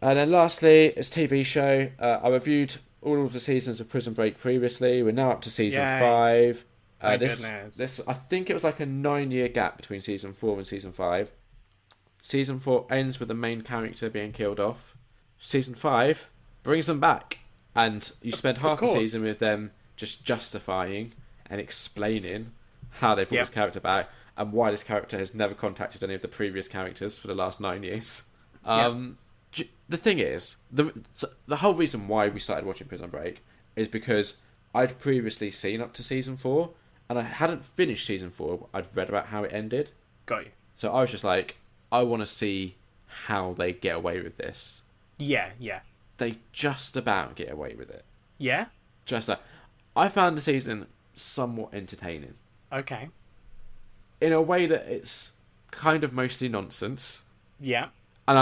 And then lastly, it's TV show. I reviewed all of the seasons of Prison Break previously. We're now up to season Yay. 5. Thank goodness. This I think it was like a 9-year gap between season 4 and season 5. Season 4 ends with the main character being killed off. Season 5 brings them back, and you spend half the season with them just justifying and explaining how they brought this character back and why this character has never contacted any of the previous characters for the last 9 years. The thing is, the whole reason why we started watching Prison Break is because I'd previously seen up to season 4, and I hadn't finished season 4. I'd read about how it ended. Got you. So I was just like, I want to see how they get away with this. Yeah. They just about get away with it. Yeah? I found the season somewhat entertaining. Okay. In a way that it's kind of mostly nonsense. Yeah. And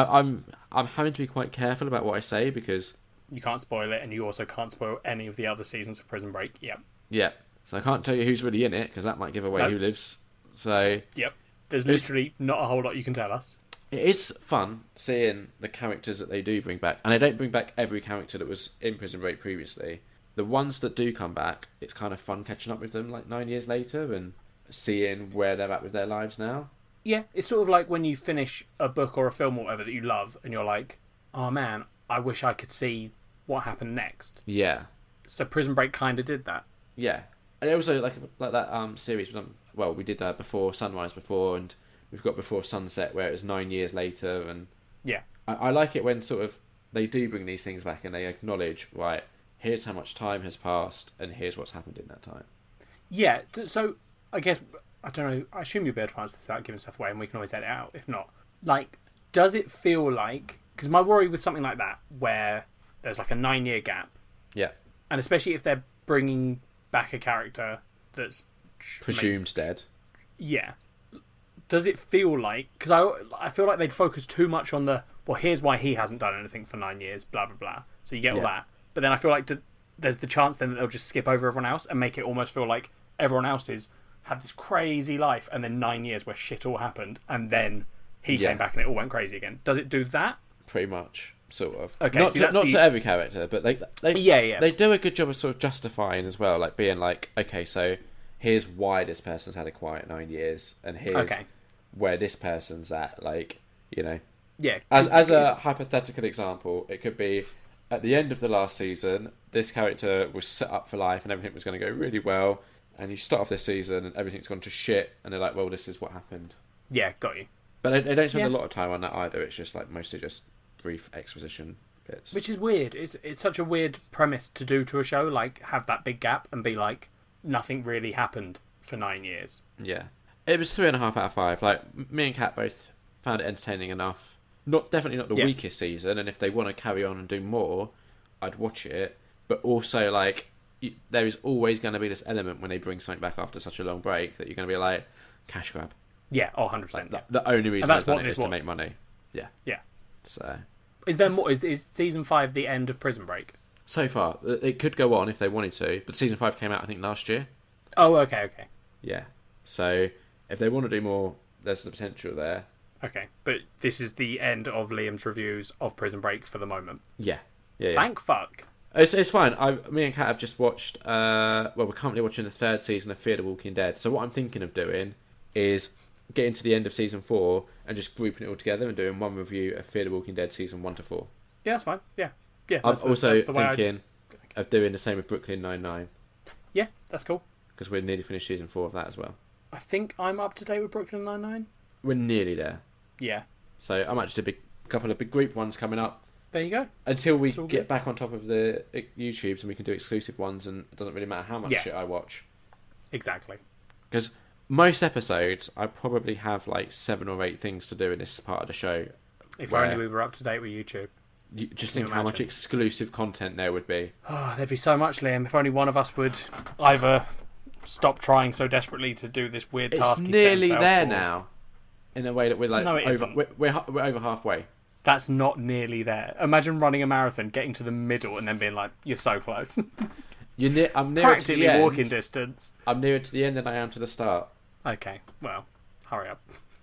I'm having to be quite careful about what I say because you can't spoil it, and you also can't spoil any of the other seasons of Prison Break. Yep. Yeah. So I can't tell you who's really in it because that might give away who lives. So yep. There's literally not a whole lot you can tell us. It is fun seeing the characters that they do bring back, and they don't bring back every character that was in Prison Break previously. The ones that do come back, it's kind of fun catching up with them like 9 years later and seeing where they're at with their lives now. Yeah, it's sort of like when you finish a book or a film or whatever that you love, and you're like, oh man, I wish I could see what happened next. Yeah. So Prison Break kind of did that. Yeah. And also, like that series, we did Before Sunrise before, and we've got Before Sunset, where it was 9 years later, and yeah, I like it when sort of they do bring these things back and they acknowledge, right, here's how much time has passed, and here's what's happened in that time. Yeah, so I guess, I don't know, I assume you'll be able to answer this without giving stuff away, and we can always edit it out, if not. Like, does it feel like, because my worry with something like that, where there's like a 9-year gap, yeah, and especially if they're bringing back a character that's presumed dead. Yeah. Does it feel like... Because I feel like they'd focus too much on the... Well, here's why he hasn't done anything for 9 years, blah, blah, blah. So you get all that. But then I feel like there's the chance then that they'll just skip over everyone else and make it almost feel like everyone else had this crazy life and then 9 years where shit all happened and then he came back and it all went crazy again. Does it do that? Pretty much. Sort of. Okay, not to every character, but they do a good job of sort of justifying as well, like being like, okay, so here's why this person's had a quiet 9 years, and here's where this person's at, like, you know. Yeah. As a hypothetical example, it could be at the end of the last season, this character was set up for life and everything was going to go really well, and you start off this season and everything's gone to shit, and they're like, well, this is what happened. Yeah, got you. But they don't spend a lot of time on that either. It's just like mostly just brief exposition bits, which is weird. It's such a weird premise to do to a show, like have that big gap and be like nothing really happened for 9 years. Yeah, it was 3.5 out of 5. Like, me and Kat both found it entertaining enough. Definitely not the weakest season, and if they want to carry on and do more, I'd watch it. But also, like, there is always going to be this element when they bring something back after such a long break that you're going to be like, cash grab. Yeah, 100%. Like, the only reason I've done it is to make money. Yeah. Yeah. So, is there more? Is season 5 the end of Prison Break? So far, it could go on if they wanted to, but season 5 came out I think last year. Oh, okay. Yeah. So if they want to do more, there's the potential there. Okay, but this is the end of Liam's reviews of Prison Break for the moment. Yeah. Thank fuck. It's fine. Me and Kat have just watched. We're currently watching the 3rd season of Fear the Walking Dead. So what I'm thinking of doing is getting to the end of season 4 and just grouping it all together and doing one review of Fear the Walking Dead season 1 to 4. Yeah, that's fine. Yeah. I'm also thinking of doing the same with Brooklyn Nine-Nine. Yeah, that's cool. Because we're nearly finished season 4 of that as well. I think I'm up to date with Brooklyn Nine-Nine. We're nearly there. Yeah. So I might just do a couple of big group ones coming up. There you go. Until we get back on top of the YouTubes and we can do exclusive ones, and it doesn't really matter how much shit I watch. Exactly. Because most episodes, I probably have like 7 or 8 things to do in this part of the show. If only we were up to date with YouTube. Just think how much exclusive content there would be. Oh, there'd be so much, Liam. If only one of us would either stop trying so desperately to do this weird task. It's nearly there now. In a way that we're like we're over halfway. That's not nearly there. Imagine running a marathon, getting to the middle, and then being like, "You're so close." I'm near practically walking distance. I'm nearer to the end than I am to the start. Okay, well, hurry up.